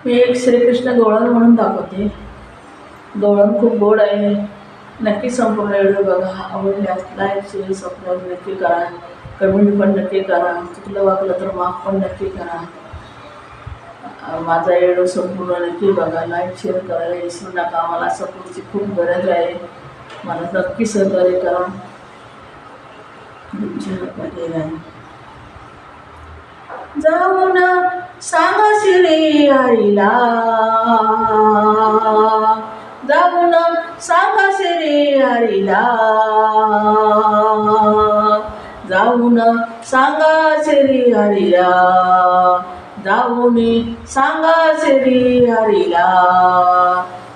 मी एक श्रीकृष्ण दोळण म्हणून दाखवते. दोळण खूप गोड आहे. नक्की संपूर्ण व्हिडिओ बघा. आवडल्यास लाईक शेअर सबस्क्राईब नक्की करा. कमेंट पण नक्की करा. चुकलं वागलं तर माफ पण नक्की करा. माझा व्हिडिओ संपूर्ण नक्की बघा. लाईक शेअर करायला विसरू नका. मला सपोर्टची खूप गरज आहे. मला नक्की सहकार्य करा. जाऊन सांगा श्री हरीला, जाऊन सांगा श्री हरीला, जाऊन सांगा श्री हरीला, जाऊन सांगा श्री हरीला,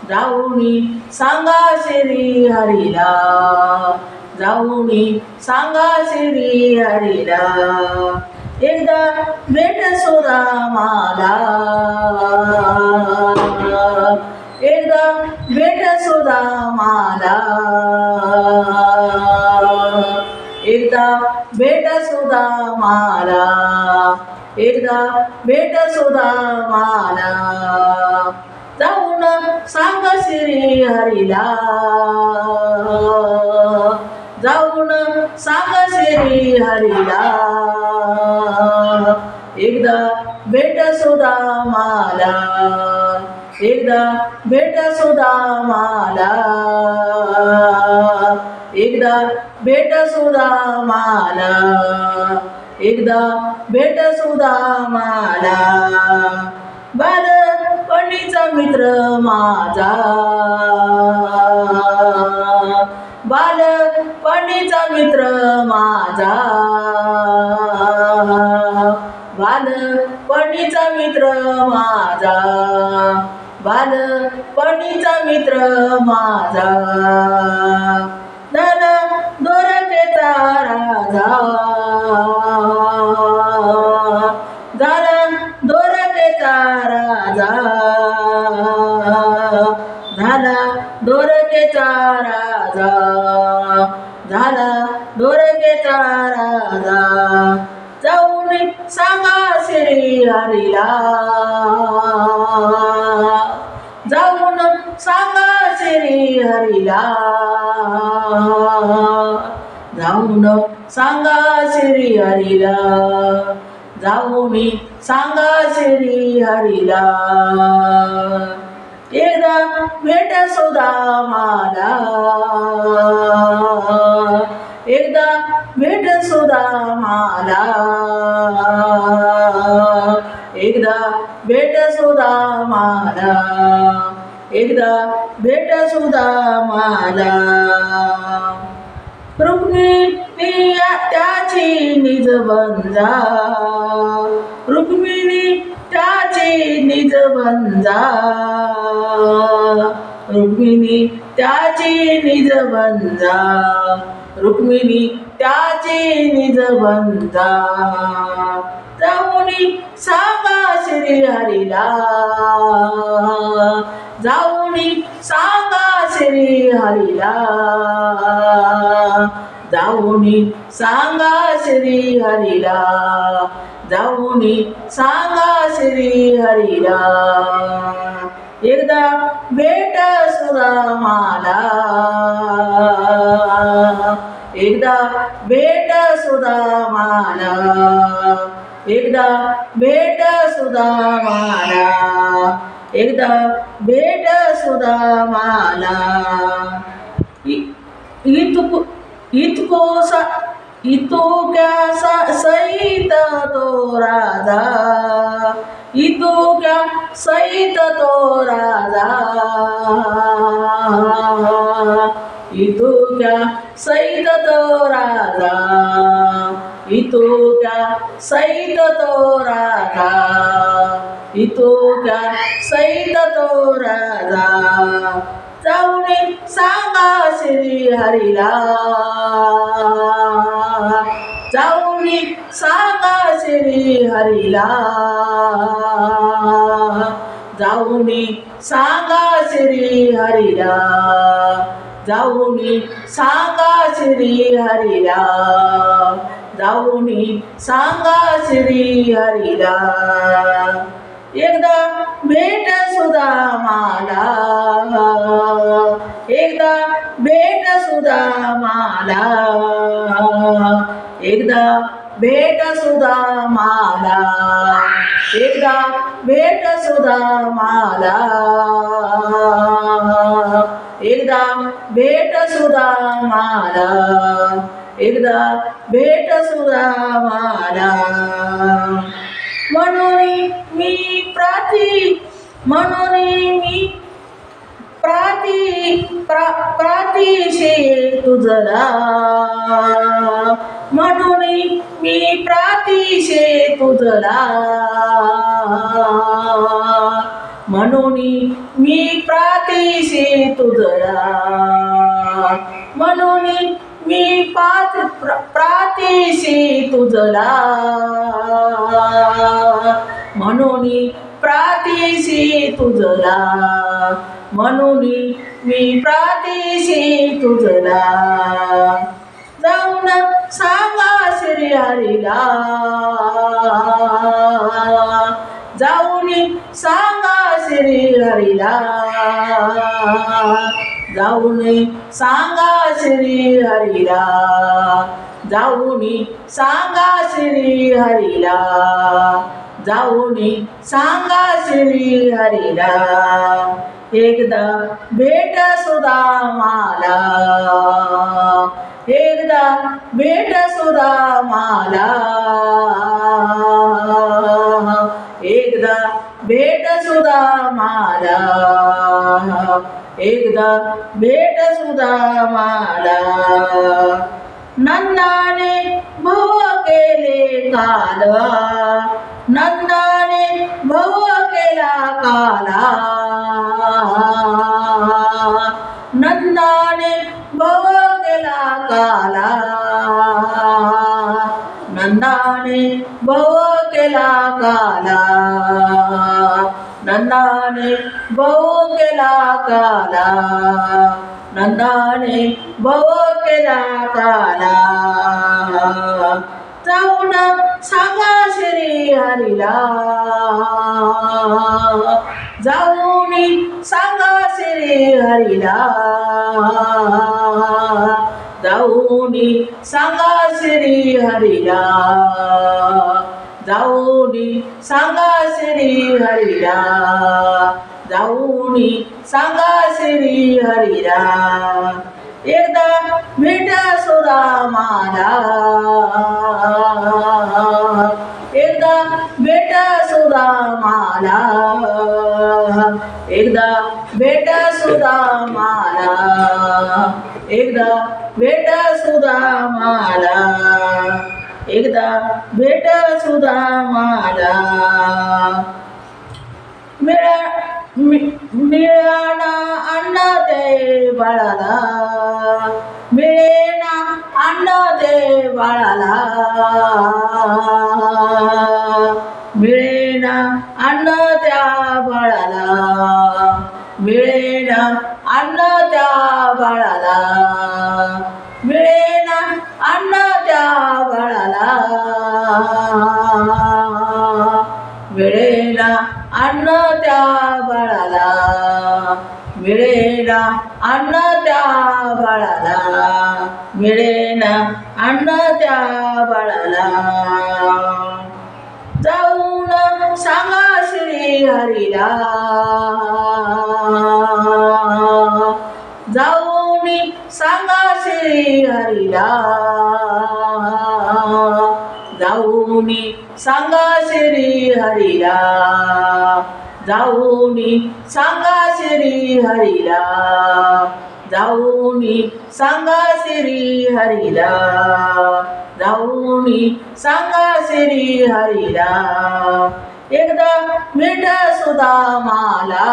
जाऊन सांगा श्री हरीला, जाऊन सांगा श्री हरीला. एकदा भेट सुदामाला, एकदा भेट सुदामाला, एकदा भेट सुदामाला, एकदा भेट सुदामाला, जाऊन सांग श्री हरीला, जाऊन सांग श्री हरीला. एकदा भेट सुदामाला, एकदा भेट सुदामाला, एकदा भेट सुदामाला, एकदा भेट सुदामाला. बालपणीचा मित्र माझा, बालपणीचा मित्र माझा, बालपणीचा मित्र माझा, बालपणीचा मित्र माझा. झाला दोरकेचा राजा, झाला दोरकेचा राजा, झाला दोरकेचा राजा, झाला दोरकेचा राजा. जाऊन सांगा श्री हरीला, जाऊन सांगा श्री हरीला, जाऊन सांगा श्री हरीला, जाऊन सांगा श्री हरीला. एकदा भेट सुदामाला, एकदा भेट सुदामाला, एकदा भेट सुदामाला, एकदा भेट सुदामाला. रुक्मिणी त्याची निज बंजा, रुक्मिणी त्याची निज बंजा, रुक्मिणी त्याची निज बंजा, रुक्मिणी त्याची निज बंजा. जाऊन सांगा श्री हरीला, जाऊन सांगा श्री हरीला, जाऊन सांगा श्री हरीला, जाऊन सांगा श्री हरीला. एकदा भेट सुदामाला, एकदा भेट सुदामाला, एकदा भेट सुदामाला, एकदा भेट सुदामाला. इतुक्या सहित तो राजा, इतुक्या सहित तो राजा, इतुक्या सहित तो राजा, इतुक्या सहित तो राजा, इतुक्या सहित तो राजा. जाऊन सांगा श्री हरीला, जाऊन सांगा श्री हरीला, जाऊन सांगा श्री हरीला, जाऊन सांगा श्री हरीला, जाऊनी सांगा श्री हरीला. एकदा भेट सुदामाला, एकदा भेट सुदामाला, एकदा भेट सुदामाला, एकदा भेट सुदामाला, एकदा भेट सुदामाला, एकदा भेट सुदामाला. म्हणून मी प्रातिशे तुझला, म्हणून मी प्रातिशे तुझला, म्हणून मी प्रातिशे तुझला, म्हणून मी प्रातिशे तुझला, म्हणून प्रातिशे तुझला, म्हणून मी प्रातिशे तुझला. जाऊन सांगा श्री हरीला, जाऊन सांगा श्री हरीला, जाऊन सांगा श्री हरीला, जाऊन सांगा श्री हरीला, जाऊन सांगा श्री हरीला. एकदा भेट सुदामाला, एकदा भेट सुदामाला, एकदा भेट सुदामाला, एकदा भेट सुदामाला. नंदाने भव केले काला, नंदाने भव केला काला, नंदाने भव केला काला, नंदाने भव केला काला, नंदाने भव केला काला, नंदाने भव केला काला. जाऊन सांगा श्री हरीला, जाऊन सांगा श्री हरीला, जाऊन सांगा श्री हरीला, जाऊन सांगा श्री हरीला, जाऊन सांगा श्री हरीला. एकदा भेट सुदामाला, एकदा भेट सुदामाला, एकदा भेट सुदामाला, एकदा भेट सुदामाला, एकदा भेट सुदामाला. मिळाना अन्न दे बाळाला, मिळेना अन्न दे बाळाला, मिळेना अन्न त्या बाळाला, मिळेना अन्न त्या बाळाला, मिळेना अन्न त्या बाळाला, मिळेना अन्न त्या बाळाला, मिळेना अन्न त्या बाळाला, मिळेना अन्न त्या बाळाला. जाऊन सांगा श्री हरीला, जाऊन सांगा श्री हरीला, जाऊन सांगा श्री हरीला, जाऊन सांगा श्री हरीला, जाऊन सांगा श्री हरीला, जाऊन सांगा श्री हरीला. एकदा भेट सुदामाला,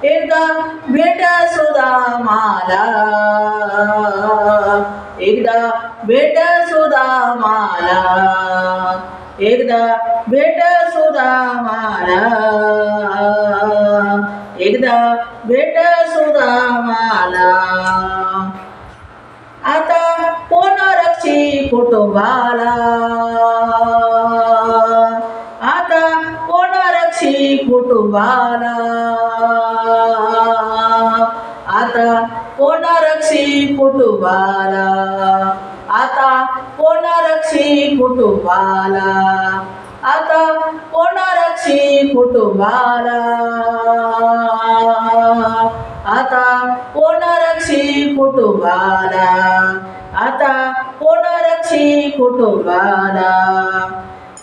एकदा भेट सुदामाला, एकदा भेट सुदामाला, एकदा भेट सुदामाला, एकदा भेट सुदामाला. आता कोण रक्षी कुटुंबाला, आता कोण रक्षी कुटुंबाला, आता कोण रक्षी कुटुंबाला, आता कोण रक्षी कुटुंबाला, आता कोण रक्षी कुटुंबाला, आता कोण रक्षी कुटुंबाला, आता कोण रक्षी कुटुंबाला.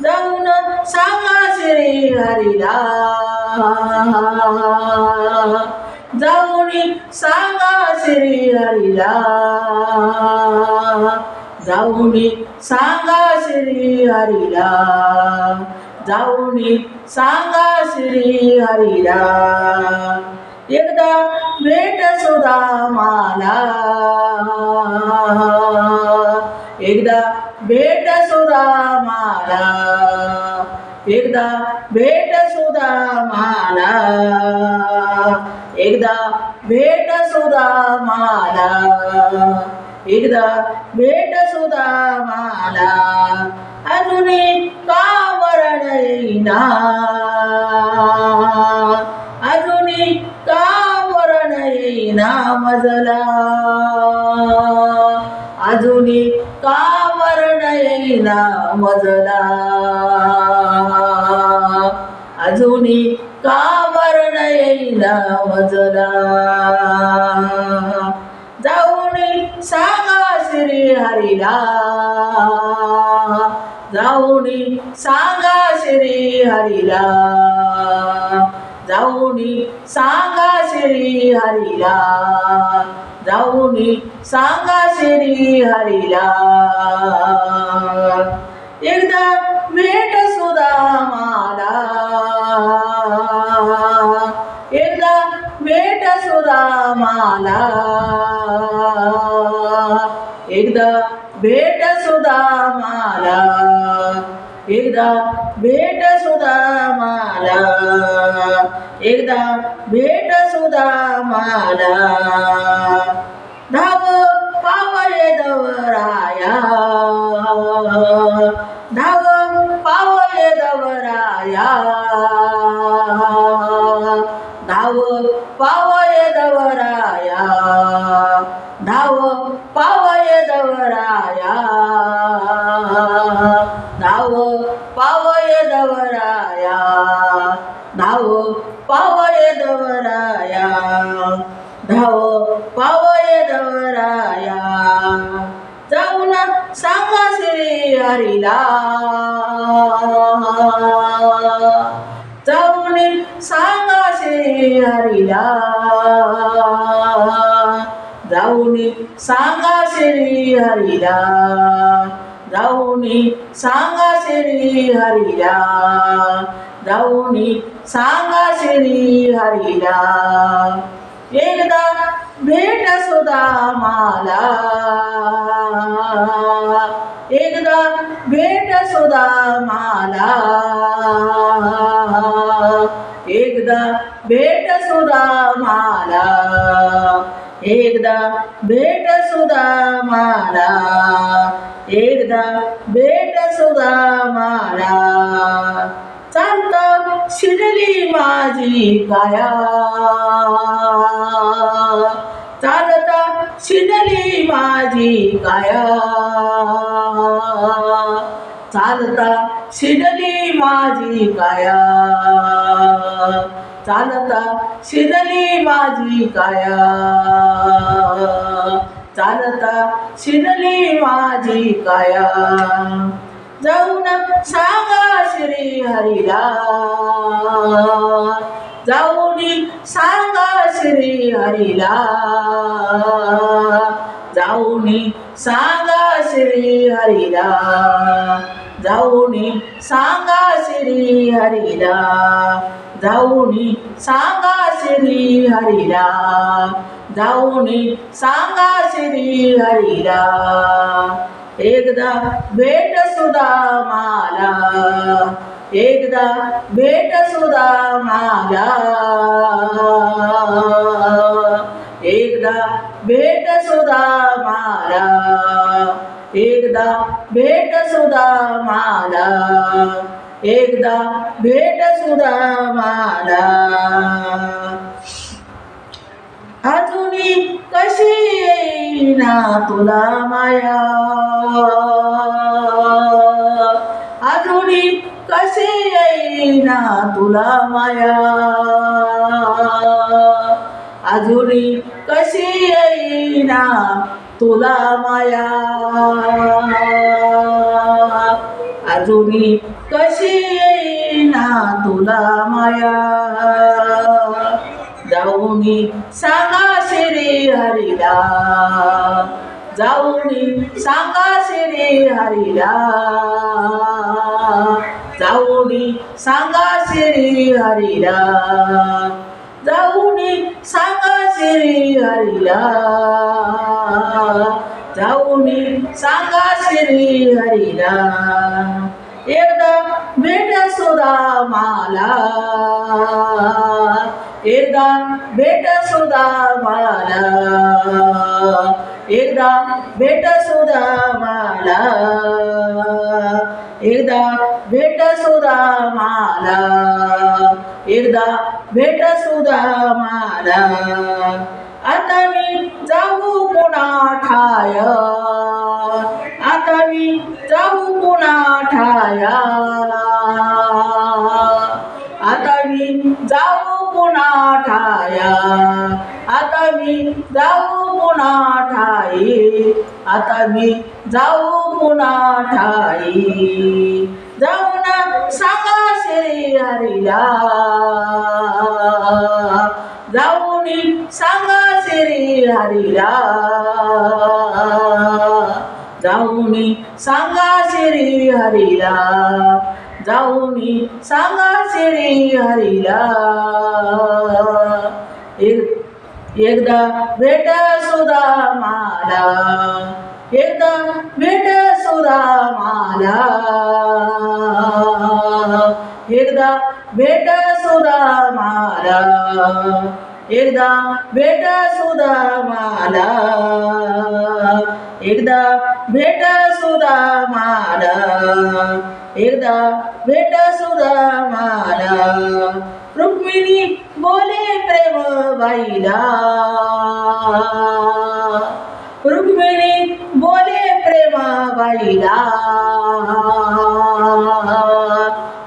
जाऊन सांगा श्री हरीला, जाऊन सांगा श्री हरीला, जाऊन सांगा श्री हरीला, जाऊन सांगा श्री हरीला. एकदा भेट सुद्धा मला, एकदा भेट सुद्धा मला, एकदा भेट सुद्धा मला, एकदा भेट सुद्धा मला, एकदा भेट सुद्धा मला. अजूनही का मरण येईना, अजूनही का मरण येईना मजला, अजूनही का मरण येईना मजला, अजूनही का मरण येईना मजला. जाऊन सांगा श्री हरीला, जाऊन सांगा श्री हरीला, जाऊन सांगा श्री हरीला, जाऊन सांगा श्री हरीला. एकदा भेट सुद्धा मला, एकदा भेट सुद्धा मला, एकदा भेट सुद्धा मला, एकदा भेट सुद्धा मला, एकदा भेट सुद्धा मला. धाव पावये दवराया, धाव पावये दवराया, धाव पावये दवराया, धाव पावये दवराया, धाव पावये दवराया, धाव पावये दवराया, धाव पावये दवराया. जाऊन सांगा श्री हरीला, जाऊन सांगा श्री हरीला, जाऊन सांगा श्री हरीला, जाऊन सांगा श्री हरीला, जाऊन सांगा श्री हरीला. एकदा भेट सुद्धा मला, एकदा भेट सुद्धा मला, एकदा भेट सुद्धा मला, एकदा भेट सुद्धा मला, एकदा भेट सुद्धा मला. चालता शिरली माझी काया, चालता शिरली माझी काया, चालता शिरली माझी काया, चालता शिरली माझी काया, चालता शिरली माझी काया. जाऊन सांगा श्री हरीला, जाऊन सांगा श्री हरीला, जाऊन सांगा श्री हरीला, जाऊन सांगा श्री हरीला, जाऊन सांगा श्री हरीला, जाऊन सांगा श्री हरीला. एकदा भेट सुद्धा मला, एकदा भेट सुद्धा मला, एकदा भेट सुधा मला, एकदा भेट सुधा मला, एकदा भेट सुधा मला. अजूनी कशी येईना तुला माया, अजूनी कशी येईना तुला माया, अजूनी कशी येईना तुला माया, अजूनी कशी येईना तुला माया. जाऊनी सांगा श्री हरीला, जाऊनी सांगा श्री हरीला, जाऊनी सांगा श्री हरीला, जाऊनी सांगा श्री हरीला, जाऊनी सांगा श्री हरीला. एकदा भेट सुधा मला, एकदा भेट सुधा मला, एकदा भेट सुधा मला, एकदा भेट सुधा मला, एकदा भेट सुधा मला. आता मी जाऊ पुन्हा ठाय, आता मी जाऊ पुन्हा ठाया, आता मी जाऊ पुन्हा ठाया, आता मी जाऊ पुन्हा ठाई, आता मी जाऊ पुन्हा ठाई. जाऊ ना सांगा श्री हरीला, जाऊनी सांगा श्री हरीला, जाऊनी सांगा श्री हरीला, जाऊनी सांगा श्री हरीला. एकदा भेट सुधा मला, एकदा भेट सुधा मला, एकदा भेट सुधा मला, एकदा भेट सुधा मला, एकदा भेट सुधा मला, एकदा भेट सुधा मला. रुक्मिणी बोले प्रेम बाईला, रुक्मिणी बोले प्रेम बाईला,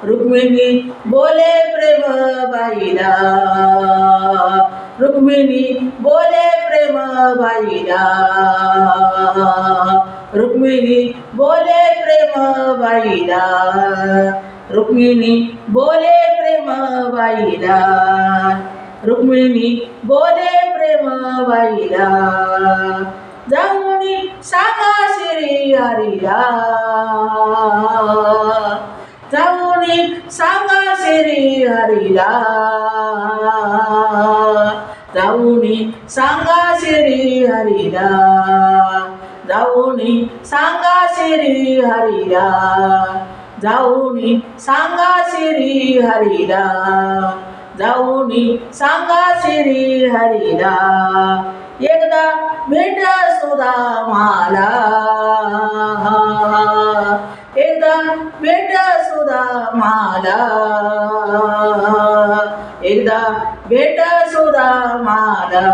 रुक्मिणी बोले प्रेम बाईला, रुक्मिणी बोले प्रेम बाईला, रुक्मिणी बोले प्रेम बाईला, रुक्मिणी बोले प्रेम बाईला, रुक्मिणी बोले प्रेम बाईला. जाऊनी सांगा श्री हरीला, जाऊनी सांगा श्री हरीला, जाऊनी सांगा श्री हरीला, जाऊनी सांगा श्री हरीला, जाऊनी सांगा श्री हरीला, जाऊनी सांगा श्री हरीला. एकदा भेट सुधा मला, एकदा भेट सुधा मला, एकदा भेट सुधा मला,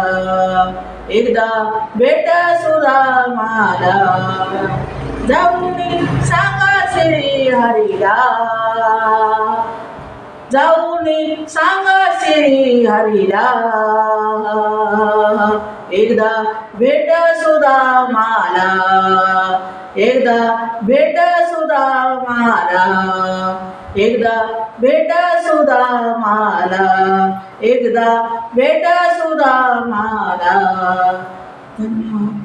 एकदा भेट सुधा मला. जाऊनी सांगा श्री हरीला, जाऊनी सांगा श्री हरीला, एकदा भेट सुधा मला, एकदा भेट सुधा मला, एकदा भेट सुधा मला, एकदा भेट सुधा मला. धन्यवाद.